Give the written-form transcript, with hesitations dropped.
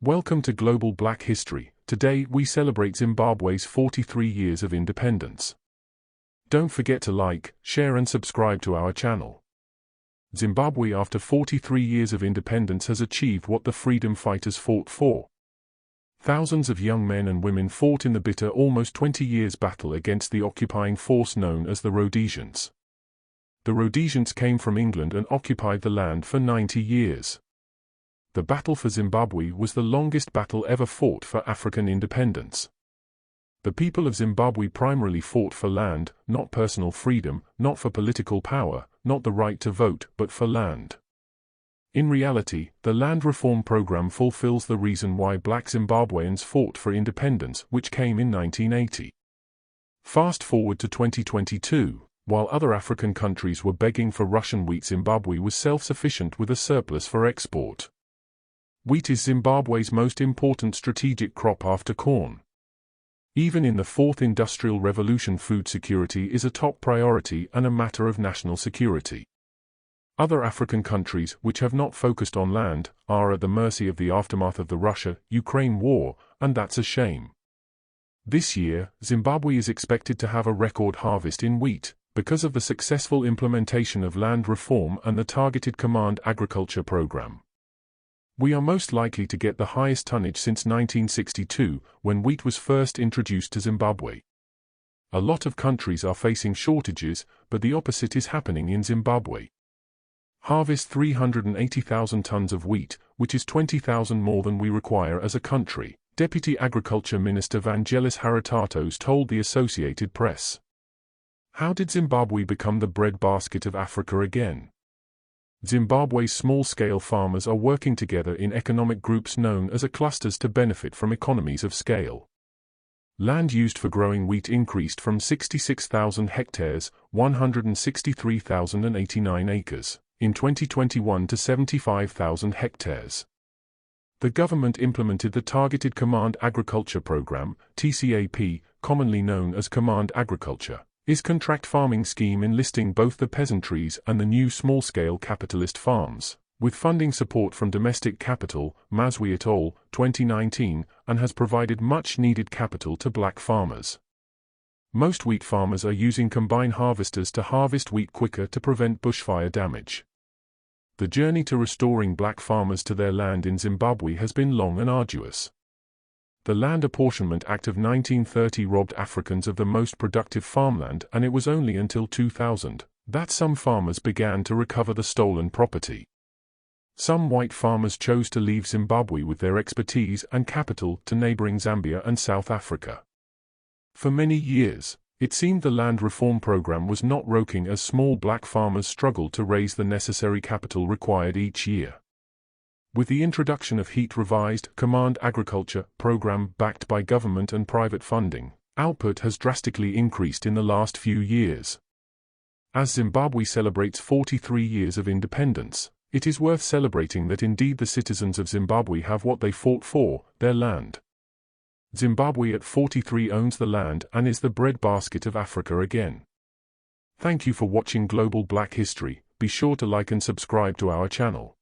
Welcome to Global Black History. Today we celebrate Zimbabwe's 43 years of independence. Don't forget to like, share and subscribe to our channel. Zimbabwe, after 43 years of independence, has achieved what the freedom fighters fought for. Thousands of young men and women fought in the bitter, almost 20 years battle against the occupying force known as the Rhodesians. The Rhodesians came from England and occupied the land for 90 years. The battle for Zimbabwe was the longest battle ever fought for African independence. The people of Zimbabwe primarily fought for land, not personal freedom, not for political power, not the right to vote, but for land. In reality, the land reform program fulfills the reason why black Zimbabweans fought for independence, which came in 1980. Fast forward to 2022, while other African countries were begging for Russian wheat, Zimbabwe was self-sufficient with a surplus for export. Wheat is Zimbabwe's most important strategic crop after corn. Even in the Fourth Industrial Revolution, food security is a top priority and a matter of national security. Other African countries, which have not focused on land, are at the mercy of the aftermath of the Russia-Ukraine war, and that's a shame. This year, Zimbabwe is expected to have a record harvest in wheat, because of the successful implementation of land reform and the targeted command agriculture program. We are most likely to get the highest tonnage since 1962, when wheat was first introduced to Zimbabwe. A lot of countries are facing shortages, but the opposite is happening in Zimbabwe. Harvest 380,000 tons of wheat, which is 20,000 more than we require as a country, Deputy Agriculture Minister Vangelis Haritatos told the Associated Press. How did Zimbabwe become the breadbasket of Africa again? Zimbabwe's small-scale farmers are working together in economic groups known as clusters to benefit from economies of scale. Land used for growing wheat increased from 66,000 hectares, 163,089 acres, in 2021 to 75,000 hectares. The government implemented the Targeted Command Agriculture Program, TCAP, commonly known as Command Agriculture, is contract farming scheme enlisting both the peasantries and the new small-scale capitalist farms, with funding support from domestic capital, Mazwi et al., 2019, and has provided much-needed capital to black farmers. Most wheat farmers are using combine harvesters to harvest wheat quicker to prevent bushfire damage. The journey to restoring black farmers to their land in Zimbabwe has been long and arduous. The Land Apportionment Act of 1930 robbed Africans of the most productive farmland, and it was only until 2000 that some farmers began to recover the stolen property. Some white farmers chose to leave Zimbabwe with their expertise and capital to neighboring Zambia and South Africa. For many years, it seemed the land reform program was not working as small black farmers struggled to raise the necessary capital required each year. With the introduction of HEAT revised Command Agriculture program backed by government and private funding, output has drastically increased in the last few years. As Zimbabwe celebrates 43 years of independence, it is worth celebrating that indeed the citizens of Zimbabwe have what they fought for, their land. Zimbabwe at 43 owns the land and is the breadbasket of Africa again. Thank you for watching Global Black History. Be sure to like and subscribe to our channel.